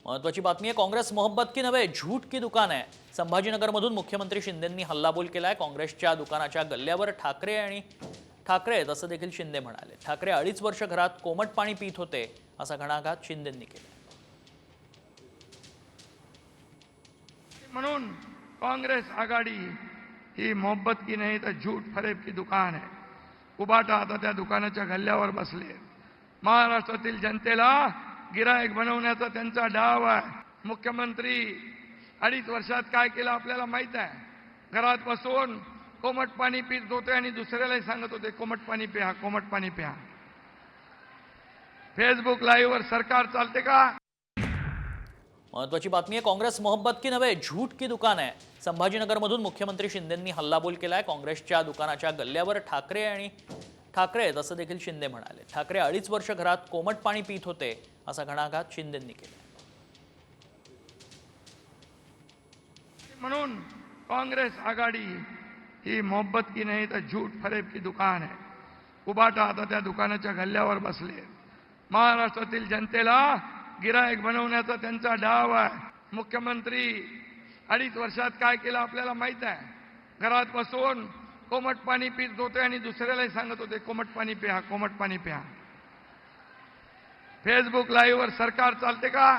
महत्वाची बातमी आहे। काँग्रेस मोहब्बत की नव्हे झूठ की दुकान आहे। संभाजीनगरमधून मुख्यमंत्री शिंदेंनी हल्लाबोल केलाय। काँग्रेसच्या दुकानाच्या गल्ल्यावर ठाकरे आहेत असं देखील शिंदे म्हणाले। ठाकरे 2.5 वर्ष घरात कोमट पाणी पीत होते असा घणाघात शिंदेंनी केला। म्हणून काँग्रेस आघाडी ही मोहब्बत की नाही तर झूठ फरेब की दुकान आहे। उबाटा आता त्या दुकानाच्या गल्ल्यावर बसले। महाराष्ट्रातील जनतेला गिरायक बनवण्याचा त्यांचा डाव आहे। मुख्यमंत्री 2.5 वर्षात काय केलं आपल्याला माहित आहे। घरात बसून कोमट पाणी पीत होते आणि दुसऱ्यालाही सांगत होते कोमट पाणी प्या, कोमट पाणी प्या। फेसबुक लाईव्ह वर सरकार चालते का? महत्वाची बातमी आहे। काँग्रेस मोहब्बत की नव्हे झूठ की दुकान आहे। संभाजीनगरमधून मुख्यमंत्री शिंदेंनी हल्लाबोल केलाय। काँग्रेसच्या दुकानाच्या गल्ल्यावर ठाकरे आहेत असं देखील शिंदे म्हणाले। ठाकरे 2.5 वर्ष घरात कोमट पाणी पीत होते असा घणाघात शिंदेंनी केला। म्हणून काँग्रेस आघाडी ही मोहब्बत की नाही तर झूठ फरेब की दुकान आहे। उबाटा आता त्या दुकानाच्या गल्ल्यावर बसले। महाराष्ट्रातील जनतेला गिरायक बनवण्याचा त्यांचा डाव आहे। मुख्यमंत्री 2.5 वर्षात काय केलं आपल्याला माहित आहे। घरात बसून कोमट पाणी पीत होते आणि दुसऱ्यालाही सांगत होते कोमट पाणी प्या, कोमट पाणी प्या। फेसबुक लाईव्ह वर सरकार चालते का?